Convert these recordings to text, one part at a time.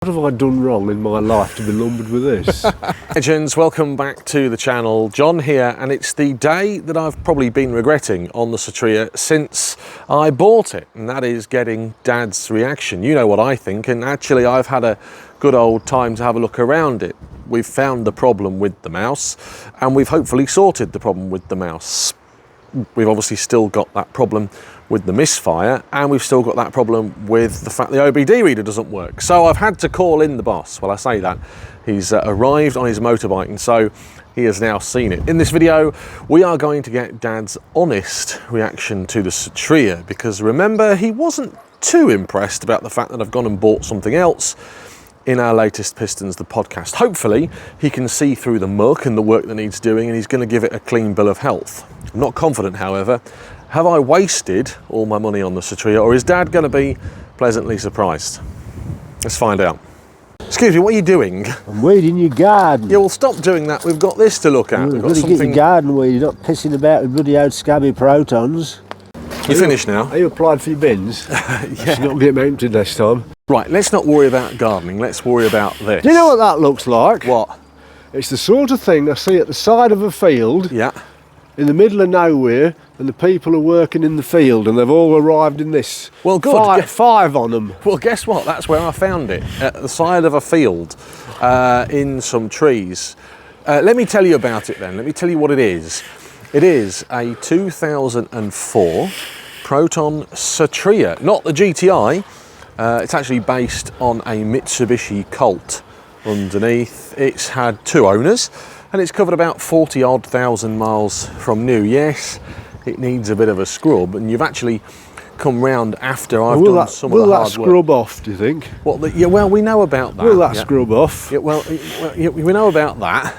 What have I done wrong in my life to be lumbered with this? Legends, welcome back to the channel. John here, and it's the day that I've probably been regretting on the Satria since I bought it, and that is getting Dad's reaction. You know what I think, and actually I've had a good old time to have a look around it. We've found the problem with the mouse, and we've hopefully sorted the problem with the mouse. We've obviously still got that problem with the misfire, and we've still got that problem with the fact the OBD reader doesn't work. So I've had to call in the boss. Well, I say that. He's arrived on his motorbike, and so he has now seen it. In this video, we are going to get Dad's honest reaction to the Satria, because remember, he wasn't too impressed about the fact that I've gone and bought something else in our latest Pistons, the podcast. Hopefully, he can see through the muck and the work that needs doing, and he's going to give it a clean bill of health. I'm not confident, however. Have I wasted all my money on the Satria, or is Dad going to be pleasantly surprised? Let's find out. Excuse me, what are you doing? I'm weeding your garden. Yeah, well, stop doing that. We've got this to look at. We've got something... Get your garden weed, you're not pissing about with bloody old scabby protons. You finished now? Are you applied for your bins? Yeah. Should not get them emptied next time. Right, let's not worry about gardening. Let's worry about this. Do you know what that looks like? What? It's the sort of thing I see at the side of a field. Yeah. In the middle of nowhere, and the people are working in the field, and they've all arrived in this. Well, good. Five on them. Well, guess what? That's where I found it, at the side of a field, in some trees. Let me tell you about it then. Let me tell you what it is. It is a 2004 Proton Satria, not the GTI. It's actually based on a Mitsubishi Colt underneath. It's had two owners, and it's covered about 40-odd thousand miles from new. Yes, it needs a bit of a scrub, and you've actually come round after I've done some of the hard work. Will that scrub off, do you think? What? Yeah, well, we know about that. Will that scrub off? Yeah, well, we know about that.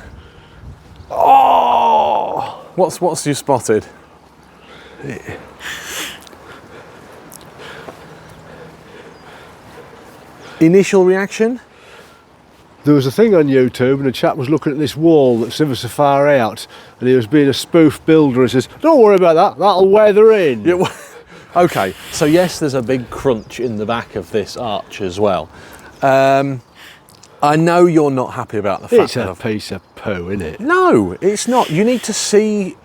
Oh! What's you spotted? Initial reaction? There was a thing on YouTube, and a chap was looking at this wall that's ever so far out, and he was being a spoof builder and says, "Don't worry about that, that'll weather in." Yeah, well, okay, so yes, there's a big crunch in the back of this arch as well. I know you're not happy about the fact that it's a piece of poo, isn't it? No, it's not. You need to see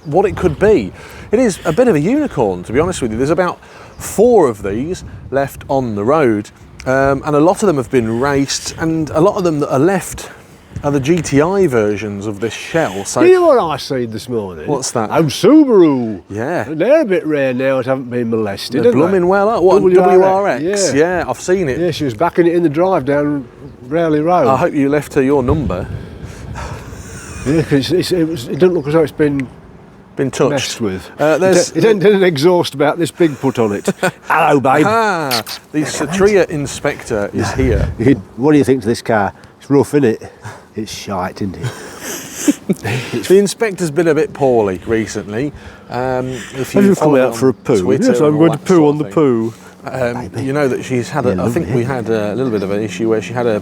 what it could be. It is a bit of a unicorn, to be honest with you. There's about 4 of these left on the road. And a lot of them have been raced, and a lot of them that are left are the GTI versions of this shell. So, you know what I seen this morning? What's that? Oh, Subaru. Yeah. And they're a bit rare now that haven't been molested. They're blooming well up. What, WRX? Yeah, I've seen it. Yeah, she was backing it in the drive down Rowley Road. I hope you left her your number. Yeah, because it doesn't look as though it's been touched. Messed with. It didn't exhaust about this big put on it. Hello, babe. Ah, the Satria inspector is here. What do you think to this car? It's rough, isn't it? It's shite, isn't it? The inspector's been a bit poorly recently. If you come out for a poo? Yes, I'm going to poo on the poo. You know that she's had I think we had a little bit of an issue where she had a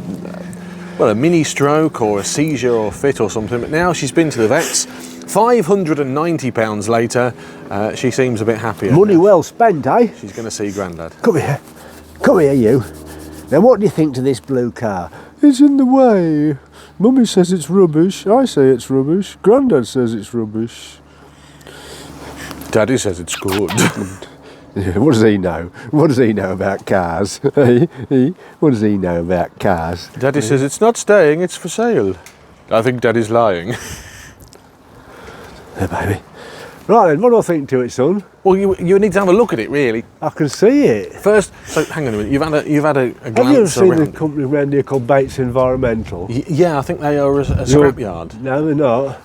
mini stroke or a seizure or a fit or something, but now she's been to the vets. £590 later, she seems a bit happier. Money well spent, eh? She's going to see Grandad. Come here, you. Now, what do you think to this blue car? It's in the way. Mummy says it's rubbish. I say it's rubbish. Grandad says it's rubbish. Daddy says it's good. Yeah, what does he know? What does he know about cars? What does he know about cars? Daddy says it's not staying, it's for sale. I think Daddy's lying. There, baby. Right then, what do I think to it, son? Well, you need to have a look at it, really. I can see it. First, so hang on a minute. You've had a glance around. Have you ever seen the company around here called Bates Environmental? Yeah, I think they are a scrapyard. No, they're not.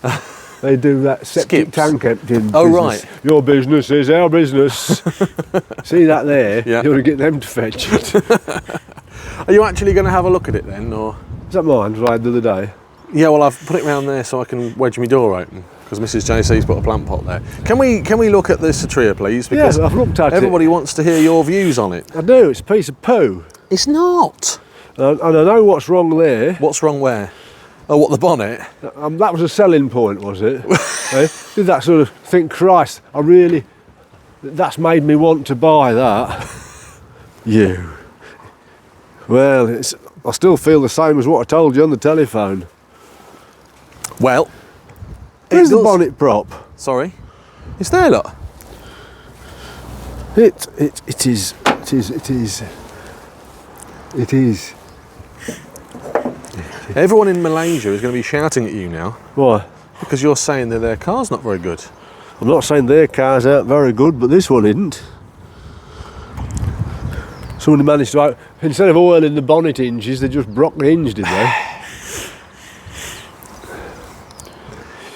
They do that septic tank emptying. Oh, right. Your business is our business. See that there? Yeah. You want to get them to fetch it. Are you actually going to have a look at it then, or? Is that mine I had the other day? Yeah, well, I've put it round there so I can wedge my door open, because Mrs. JC's put a plant pot there. Can we look at this Satria, please? Because I've looked at everybody wants to hear your views on it. I do. It's a piece of poo. It's not. And I know what's wrong there. What's wrong where? Oh, what, the bonnet? That was a selling point, was it? Did that sort of think, Christ, that's made me want to buy that. You. Well, I still feel the same as what I told you on the telephone. Well, Where's the bonnet prop? Sorry, it's there. Look. It is. Everyone in Malaysia is going to be shouting at you now Why? because you're saying that their car's not very good. I'm not saying their cars aren't very good, but this one isn't. Somebody managed to, instead of oiling the bonnet hinges, they just broke the hinge, did they?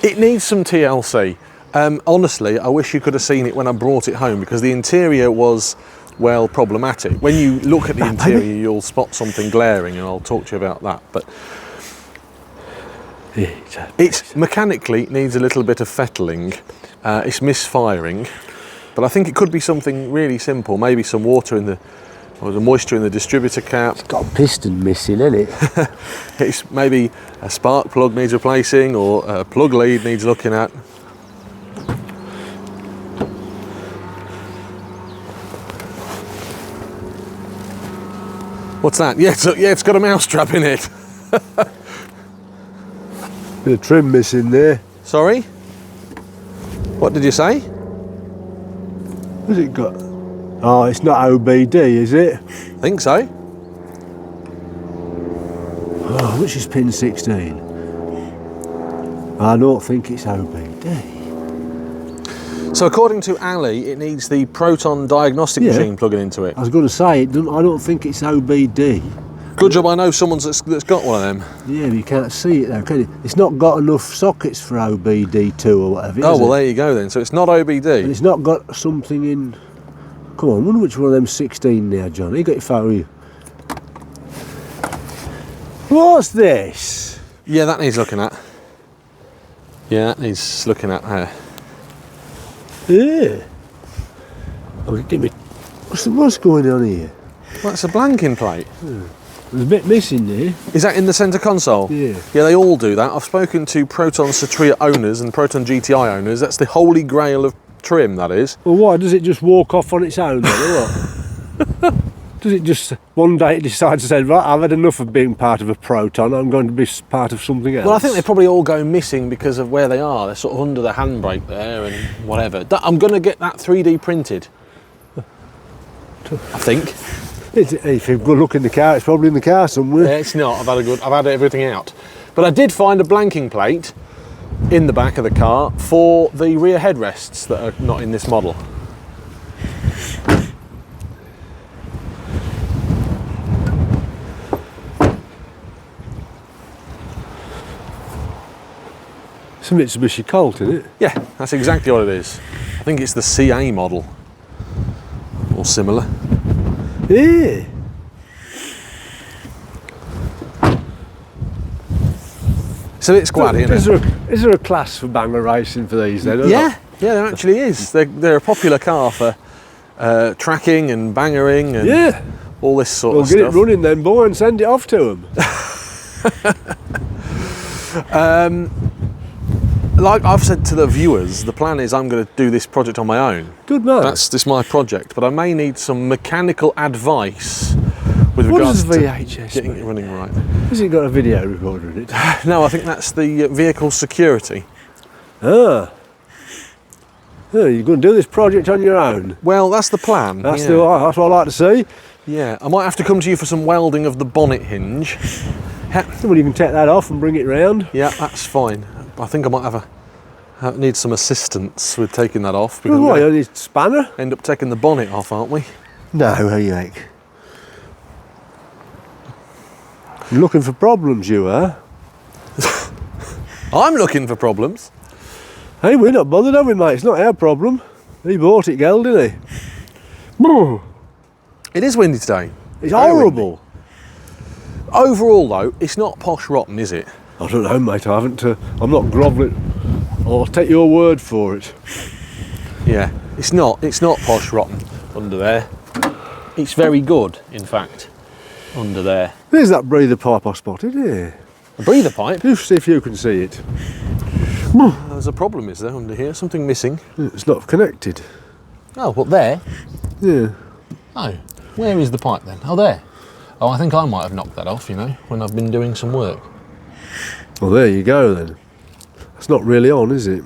It needs some TLC. Honestly, I wish you could have seen it when I brought it home because the interior was, well, problematic. When you look at the interior, you'll spot something glaring, and I'll talk to you about that. But it mechanically needs a little bit of fettling. It's misfiring, but I think it could be something really simple. Maybe some water in the, or the moisture in the distributor cap. It's got a piston missing, isn't it? It's maybe a spark plug needs replacing, or a plug lead needs looking at. What's that? Yeah, it's got a mousetrap in it. Bit of trim missing there. Sorry? What did you say? What's it got? Oh, it's not OBD, is it? I think so. Oh, which is pin 16? I don't think it's OBD. So according to Ali, it needs the Proton diagnostic machine plugging into it. I was going to say, I don't think it's OBD. Good job I know someone that's got one of them. Yeah, but you can't see it though, can you? It's not got enough sockets for OBD2 or whatever, Oh, well, there you go then. So it's not OBD. And it's not got something in... Come on, I wonder which one of them 16 now, John. You got your phone with you. What's this? Yeah, that needs looking at. Yeah, that needs looking at there. Yeah. Oh, give me... What's going on here? Well, that's a blanking plate. There's a bit missing there. Is that in the centre console? Yeah. Yeah, they all do that. I've spoken to Proton Satria owners and Proton GTI owners. That's the holy grail of trim, that is. Well, why? Does it just walk off on its own then, or what? Does it just, one day it decides to say, right, I've had enough of being part of a Proton, I'm going to be part of something else? Well, I think they probably all go missing because of where they are. They're sort of under the handbrake there and whatever. I'm going to get that 3D printed. I think. If you go look in the car, it's probably in the car somewhere. Yeah, it's not. I've had everything out. But I did find a blanking plate in the back of the car for the rear headrests that are not in this model. It's a Mitsubishi Colt, isn't it? Yeah, that's exactly what it is. I think it's the CA model or similar. Yeah. It's a bit squatty, isn't it? Is there a class for banger racing for these then? Yeah, there actually is. They're a popular car for tracking and bangering and all this sort of stuff. Well, get it running then, boy, and send it off to them. Like I've said to the viewers, the plan is I'm going to do this project on my own. Good man. That's just my project, but I may need some mechanical advice with What regards does to VHS getting mean? it running right. Has it got a video recorder in it? No, I think that's the vehicle security. Ah. Oh, you're going to do this project on your own? Well, that's the plan. That's yeah. what I like to see. Yeah, I might have to come to you for some welding of the bonnet hinge. Somebody can take that off and bring it round. Yeah, that's fine. I think I might need some assistance with taking that off. Because Why, you need a spanner? end up taking the bonnet off, aren't we? No, heck. You're looking for problems, you are. I'm looking for problems. Hey, we're not bothered, are we, mate? It's not our problem. He bought it, Gel, didn't he? It is windy today. It's Very horrible. windy. Overall, though, it's not posh rotten, is it? I don't know, mate. I haven't. I'm not grovelling. I'll take your word for it. Yeah, it's not posh rotten under there. It's very good, in fact, under there. There's that breather pipe I spotted here. A breather pipe? Just see if you can see it. There's a problem, is there, under here? Something missing. It's not connected. Oh, what, there? Yeah. Oh, where is the pipe then? Oh, there. Oh, I think I might have knocked that off, you know, when I've been doing some work. Well, there you go then. It's not really on, is it?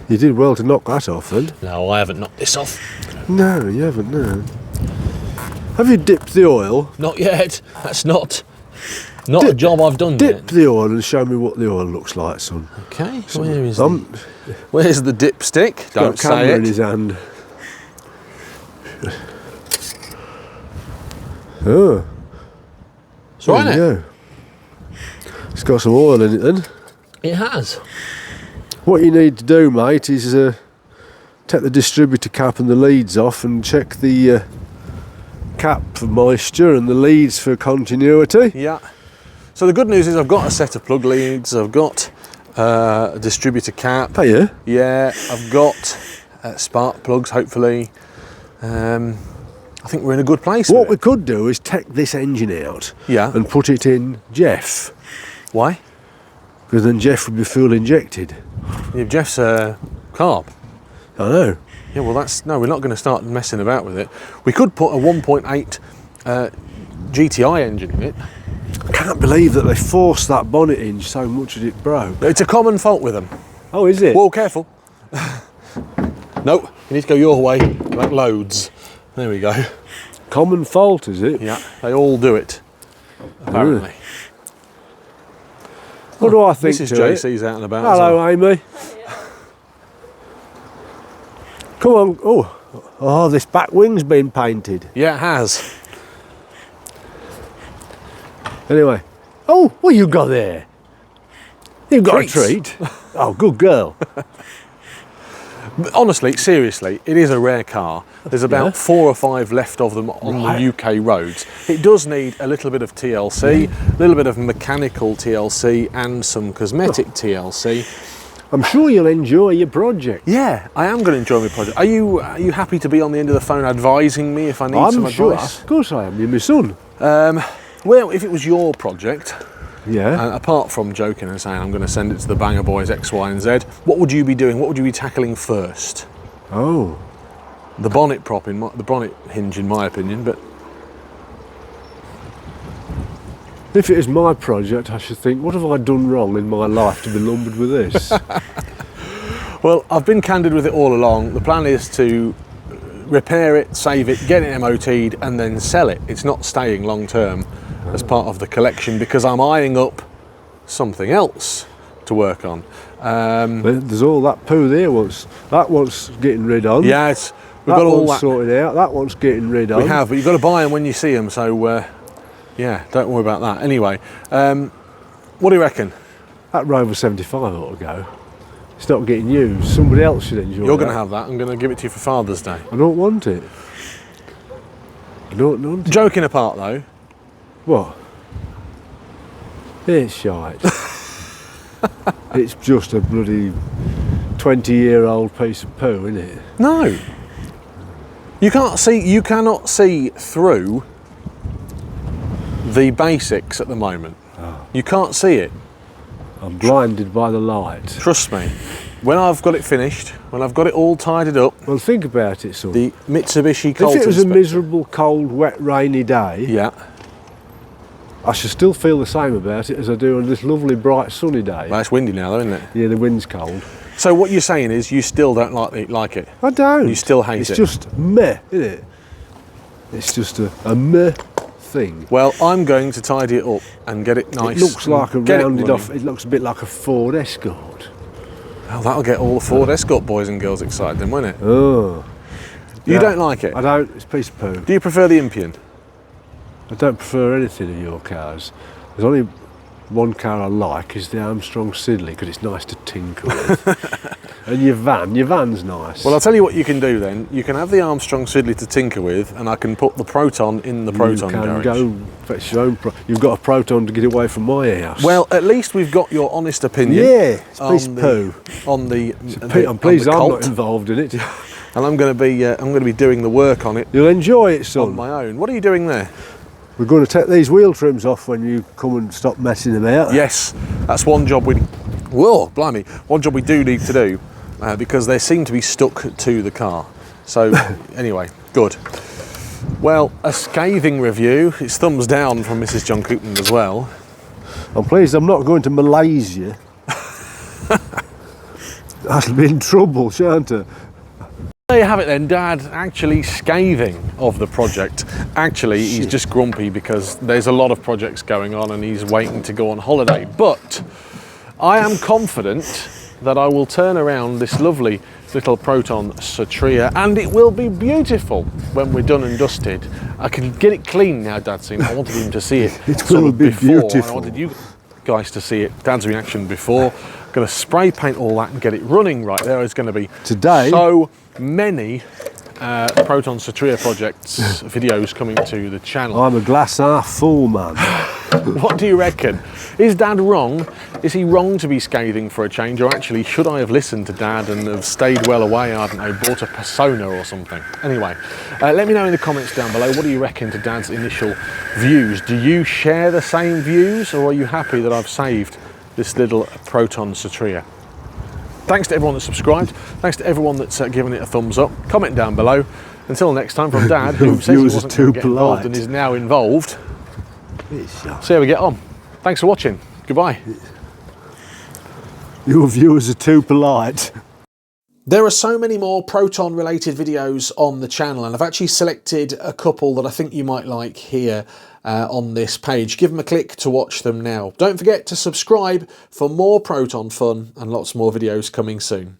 You did well to knock that off then. No, I haven't knocked this off. No, you haven't, no. Have you dipped the oil? Not yet. That's not a job I've done yet. Dip the oil and show me what the oil looks like, son. Okay, where's the dipstick? Don't Got a camera say in it. his hand. Oh. It's right There there. you go. It's got some oil in it then. It has. What you need to do, mate, is take the distributor cap and the leads off and check the cap for moisture and the leads for continuity. Yeah. So the good news is I've got a set of plug leads, I've got a distributor cap. Oh yeah? Yeah, I've got spark plugs, hopefully. I think we're in a good place. What with we it. could do is take this engine out Yeah. and put it in Jeff, Why? because then Jeff would be fuel injected. Yeah, Jeff's carb. I know. Yeah, well no, we're not going to start messing about with it. We could put a 1.8 GTI engine in it. I can't believe that they forced that bonnet hinge so much that it broke. It's a common fault with them. Oh, is it? Whoa, careful. No, you need to go your way, like loads. There we go. Common fault, is it? Yeah, they all do it, apparently. What do I think This is to it? JC's out and about. as Hello, well. Amy. Come on. Oh, this back wing's been painted. Yeah, it has. Anyway. Oh, what you got there? You've got Treats. a treat. Oh, good girl. But honestly, seriously, it is a rare car. There's about Yeah. 4 or 5 left of them on Right. the UK roads. It does need a little bit of TLC, a little bit of mechanical TLC and some cosmetic TLC. I'm sure you'll enjoy your project. Yeah, I am going to enjoy my project. Are you happy to be on the end of the phone advising me if I need some I'm sure. advice? Of course I am. You're my son. Well, if it was your project, Yeah. apart from joking and saying I'm going to send it to the Banger Boys X, Y and Z, what would you be doing? What would you be tackling first? Oh. The bonnet prop, the bonnet hinge in my opinion, but If it is my project, I should think, what have I done wrong in my life to be lumbered with this? well, I've been candid with it all along. The plan is to repair it, save it, get it MOT'd and then sell it. It's not staying long term as part of the collection because I'm eyeing up something else to work on. There's all that poo there. That one's getting rid of. Yeah, we've That got all one's that. sorted out. That one's getting rid of. We have, but you've got to buy them when you see them, so yeah, don't worry about that. Anyway, what do you reckon? That Rover 75 ought to go. It's not getting used. Somebody else should enjoy it. You're going to have that. I'm going to give it to you for Father's Day. I don't want it. I don't want it. Joking apart though, What? It's shite. It's just a bloody 20-year-old piece of poo, isn't it? no. You cannot see through the basics at the moment. You can't see it. I'm blinded by the light. Trust me. When I've got it finished, when I've got it all tidied up, Well, think about it, son. the Mitsubishi If Colton it was a spec- miserable, cold, wet, rainy day, yeah, I should still feel the same about it as I do on this lovely, bright, sunny day. well, it's windy now though, isn't it? Yeah, the wind's cold. So what you're saying is you still don't like it. I don't. You still hate it's it. It's just meh, isn't it? It's just a meh thing. Well, I'm going to tidy it up and get it nice. It looks like a get it rounded off. running. It looks a bit like a Ford Escort. Oh, that'll get all the Ford Escort boys and girls excited then, won't it? Oh. You Yeah. don't like it? I don't. It's a piece of poo. Do you prefer the Impian? I don't prefer anything of your cars. There's only one car I like, is the Armstrong Siddeley, because it's nice to tinker with. And your van's nice. Well, I'll tell you what you can do then. You can have the Armstrong Siddeley to tinker with, and I can put the Proton in the Proton you can garage. go fetch your own. You've got a Proton to get away from my house. Well, at least we've got your honest opinion. yeah, it's a piece of poo. On the. I'm pleased on the I'm Colt, not involved in it. and I'm going to be doing the work on it You'll enjoy it, on son. my own. What are you doing there? We're going to take these wheel trims off when you come and stop messing them out. Yes, that's one job we. Whoa, blimey! One job we do need to do because they seem to be stuck to the car. So anyway, good. Well, a scathing review. It's thumbs down from Mrs. John Coupland as well. I'm pleased I'm not going to Malaysia. I'll be in trouble, shan't I? There you have it then, Dad actually scathing of the project. Actually, he's just grumpy because there's a lot of projects going on and he's waiting to go on holiday. But I am confident that I will turn around this lovely little Proton Satria and it will be beautiful when we're done and dusted. I can get it clean now, Dad, so I wanted him to see it. It will be beautiful. I wanted you guys to see it, Dad's reaction before. I'm going to spray paint all that and get it running right. There is going to be today so many Proton Satria projects videos coming to the channel. I'm a glass half full man. What do you reckon? Is Dad wrong? Is he wrong to be scathing for a change, or actually should I have listened to Dad and have stayed well away, I don't know, bought a Persona or something? Anyway, let me know in the comments down below, what do you reckon to Dad's initial views? Do you share the same views, or are you happy that I've saved this little Proton Satria? Thanks to everyone that's subscribed. Thanks to everyone that's given it a thumbs up. Comment down below. Until next time, from Dad, who says he wasn't going to get involved and is now involved. See how we get on. Thanks for watching. Goodbye. Your viewers are too polite. There are so many more Proton related videos on the channel, and I've actually selected a couple that I think you might like here on this page. Give them a click to watch them now. Don't forget to subscribe for more Proton fun and lots more videos coming soon.